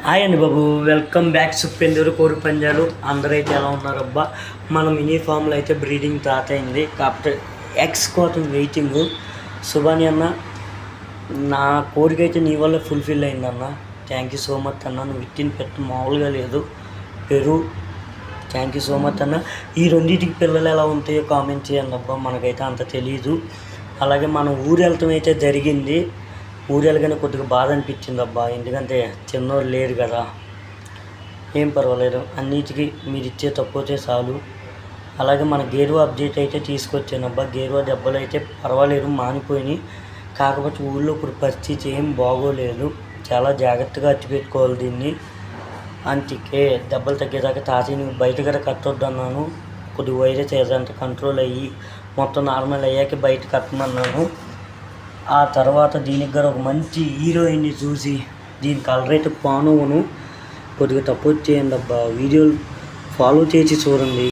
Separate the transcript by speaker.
Speaker 1: Hi అండి బాబు, welcome back. సుప్పెందూరు కోరి పంజాలు అందరైతే ఎలా ఉన్నారబ్బా. మన మినీ ఫామ్లో అయితే బ్రీడింగ్ స్టార్ట్ అయింది, కాకపోతే ఎగ్స్ కోసం వెయిటింగ్. సుబాని అన్న, నా కోరిక అయితే నీ వల్ల ఫుల్ఫిల్ అయిందన్న. థ్యాంక్ యూ సో మచ్ అన్న. నువ్వు ఇట్టిన పెట్టు మామూలుగా లేదు, Peru. Thank you so much అన్న. ఈ రెండింటికి పిల్లలు ఎలా ఉంటాయో కామెంట్ చేయండి అబ్బా, మనకైతే అంత తెలీదు. అలాగే మనం ఊరు వెళ్తాం అయితే జరిగింది. ఊరు వెళ్ళగానే కొద్దిగా బాధ అనిపించింది అబ్బా, ఎందుకంటే చిన్నోరు లేరు కదా. ఏం పర్వాలేదు, అన్నిటికీ మీరు ఇచ్చే తక్కువతే చాలు. అలాగే మన గేరువా అప్డేట్ అయితే తీసుకొచ్చాను అబ్బా. గేరువా దెబ్బలు అయితే పర్వాలేదు, మానిపోయినాయి. కాకపోతే ఊళ్ళో ఇప్పుడు పరిస్థితి ఏం బాగోలేదు, చాలా జాగ్రత్తగా అట్టి పెట్టుకోవాలి దీన్ని. అందుకే దెబ్బలు తగ్గేదాకా తాతని బయట కూడా కట్టొద్దు అన్నాను. కొద్దిగా వైరస్ ఏదంటే కంట్రోల్ అయ్యి మొత్తం నార్మల్ అయ్యాక బయట కట్టమన్నాను. ఆ తర్వాత దీనికి కూడా ఒక మంచి హీరోయిన్ని చూసి దీని కలర్ అయితే పానువును కొద్దిగా తప్పు చేయండి అబ్బా. వీడియోలు ఫాలో చేసి చూడండి.